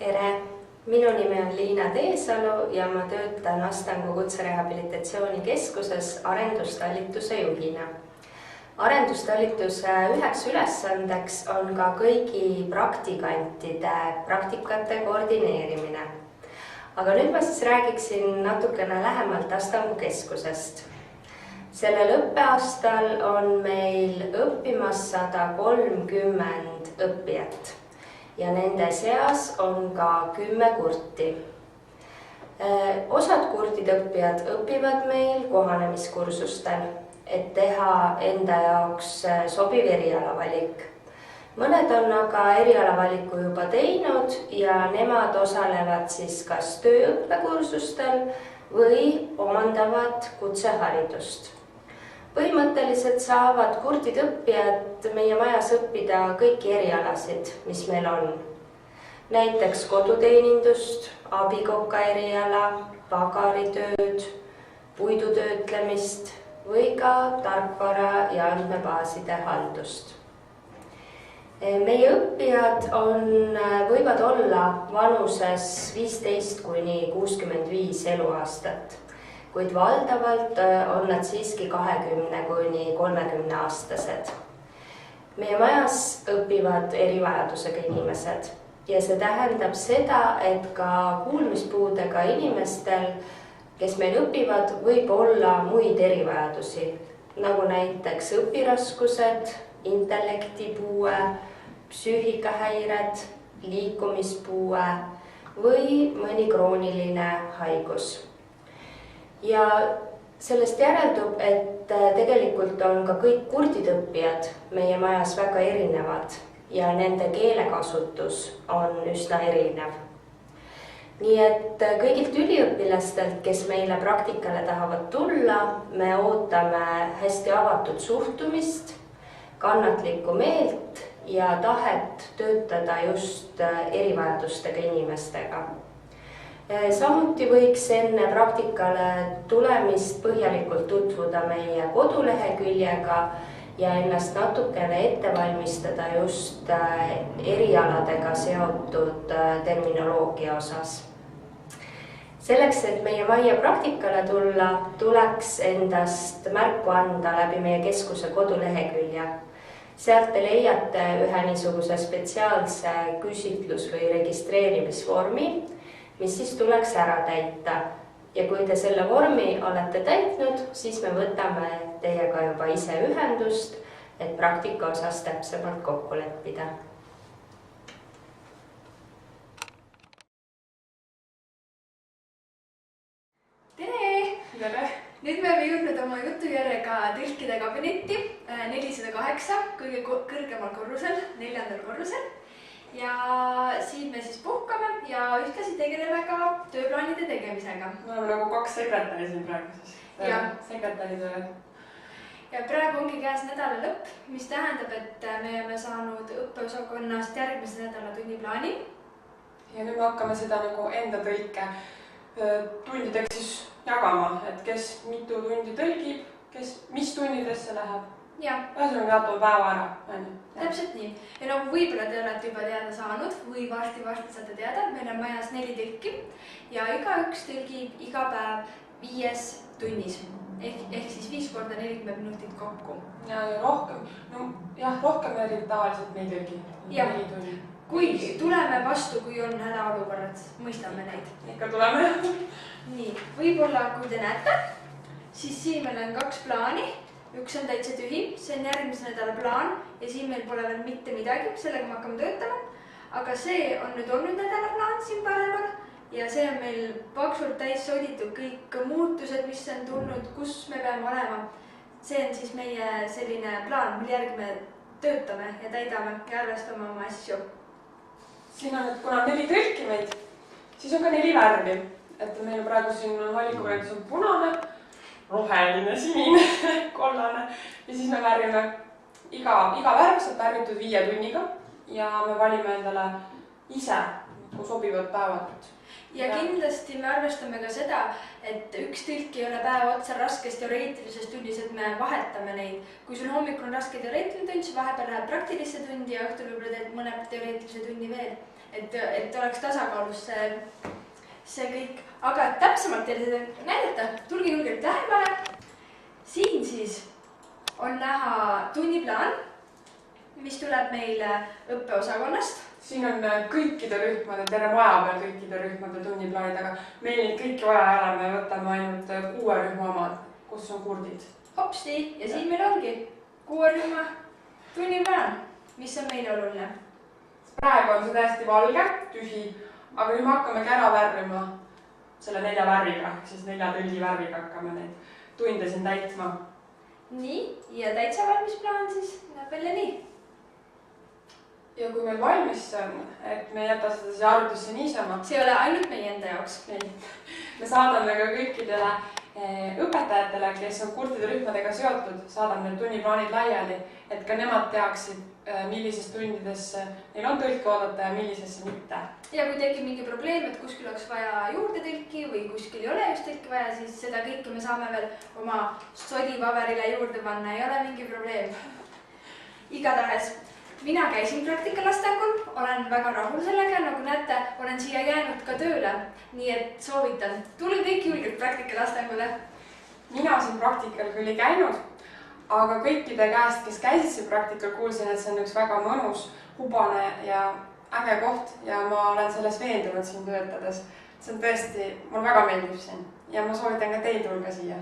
Tere! Minu nimi on Liina Teesalu ja ma töötan Astangu Kutserehabilitatsioonikeskuses arendustalituse juhina. Arendustalituse üheks ülesandeks on ka kõigi praktikantide praktikate koordineerimine. Aga nüüd ma siis räägiksin natukene lähemalt Astangu keskusest. Sellel õppeaastal on meil õppimas 130 õppijat ja nende seas on ka 10 kurti. Osad kurtid õppijad õpivad meil kohanemiskursustel, et teha enda jaoks sobiv erialavalik. Mõned on aga erialavaliku juba teinud ja nemad osalevad siis kas tööõppekursustel või omandavad kutseharidust. Põhimõtteliselt saavad kurtid õppijad meie majas õppida kõiki erialasid, mis meil on. Näiteks koduteenindust, abikoka eriala, pagaritööd, puidutöötlemist või ka tarkvara ja andmebaaside haldust. Meie õppijad võivad olla vanuses 15 kuni 65 eluaastat. Kuid valdavalt on nad siiski 20 kuni 30 aastased. Meie majas õpivad erivajadusega inimesed ja see tähendab seda, et ka kuulmispuudega inimestel, kes meil õpivad, võib olla muid erivajadusi, nagu näiteks õpiraskused, intellektipuue, psüühikahäired, liikumispuue või mõni krooniline haigus. Ja sellest järeldub, et tegelikult on ka kõik kurdid õppijad meie majas väga erinevad ja nende keelekasutus on üsna erinev. Nii et kõigilt üliõpilastelt, kes meile praktikale tahavad tulla, me ootame hästi avatud suhtumist, kannatlikku meelt ja tahet töötada just erivajadustega inimestega. Samuti võiks enne praktikale tulemist põhjalikult tutvuda meie koduleheküljega ja ennast natukene ette valmistada just erialadega seotud terminoloogia osas. Selleks, et meie majja praktikale tulla, tuleks endast märku anda läbi meie keskuse kodulehekülje. Sealt te leiate ühe niisuguse spetsiaalse küsitlus- või registreerimisvormi, mis siis tuleks ära täita. Ja kui te selle vormi olete täitnud, siis me võtame teiega juba ise ühendust, et praktika osas täpsemalt kokku leppida. Tere! Nüüd me oleme jõudnud oma jutujärjega tõlkide kabinetti 408, kõige kõrgemal korrusel, 4. korrusel. Ja siin me siis puhkame ja ühtlasi tegeleme ka tööplaanide tegemisega. Me oleme nagu 2 sekretäri siin praeguses. Sekretäri töö. Ja praegu ongi käes nädala lõpp, mis tähendab, et me oleme saanud õppeosakonnast järgmise nädala tunniplaani. Ja nüüd me hakkame seda nagu enda tõlke tundideks siis jagama, et kes mitu tundi tõlgib, kes mis tunnidesse läheb. Ühesõnaga jaotame päeva ära. Täpselt nii. Ja nagu võib-olla te olete juba teada saanud või varsti saate teada, meil on majas 4 tõlki ja igaüks tõlgib iga päev 5 tunnis. Ehk siis 5 korda 40 minutit kokku. Ja rohkem, rohkem tavaliselt me ei tõlgi. Kui tuleme vastu, kui on hädaolukorrad, mõistame neid. Ikka tuleme. Nii, võib-olla kui te näete, siis siin meil on 2 plaani. Üks on täitsa tühi, see on järgmise nädala plaan ja siin meil pole veel mitte midagi, sellega me hakkame töötama. Aga see on nüüd olnud nädala plaan siin paremal ja see on meil paksult täis soditud kõik muutused, mis on tulnud, kus me peame olema. See on siis meie selline plaan, mille järgi me töötame ja täidame ja arvestame oma asju. Siin on, et kuna 4 tõlki meid, siis on ka 4 värvi. Et meil praegu siin valikuväärtus on punane, roheline, sinine, kollane ja siis me värvime iga värv saab värvitud 5 tunniga ja me valime endale ise sobivad päevad. Ja kindlasti me arvestame ka seda, et üks tõlk ei ole päeva otsa raskes teoreetilises tunnis, et me vahetame neid. Kui sul hommikul on raske teoreetiline tund, siis vahepeal läheb praktilisse tundi ja õhtul võib-olla teed mõne teoreetilise tunni veel. et oleks tasakaalus see kõik. Aga täpsemalt teile seda näidata, tulge julgelt lähemale. Siin siis on näha tunniplaan, mis tuleb meile õppeosakonnast. Siin on kõikide rühmade, terve maja peal kõikide rühmade tunniplaanid, aga meil neid kõiki vaja ei ole, me võtame ainult 6 rühma omad, kus on kurdid. Hopsti, ja siin meil ongi 6 rühma tunniplaan, mis on meile oluline. Praegu on see täiesti valge, tühi, aga nüüd me hakkamegi ära värvima selle 4 värviga, siis 4 tõlgi värviga hakkame neid tunde siin täitma. Nii, ja täitsa valmis plaan siis näeb välja nii. Ja kui meil valmis see on, et me ei jäta seda siis arvutusse niisama. See ei ole ainult meie enda jaoks. Me saadame ka kõikidele õpetajatele, kes on kurtide rühmadega seotud, saadame need tunniplaanid laiali, et ka nemad teaksid, millises tundides neil on tõlke oodata ja millisesse mitte. Ja kui tekib mingi probleem, et kuskil oleks vaja juurde tõlki või kuskil ei ole just tõlki vaja, siis seda kõike me saame veel oma sodipaberile juurde panna, ei ole mingi probleem. Igatahes, mina käisin praktikalastangul, olen väga rahul sellega, nagu näete, olen siia jäänud ka tööle, nii et soovitan, tule kõik julgelt praktikalastangule. Mina siin praktikal küll ei käinud, aga kõikide käest, kes käisid siin praktikal, kuulsin, et see on üks väga mõnus, hubane ja äge koht ja ma olen selles veendunud siin töötades. See on tõesti, mul väga meeldib siin ja ma soovitan ka teil tulge siia.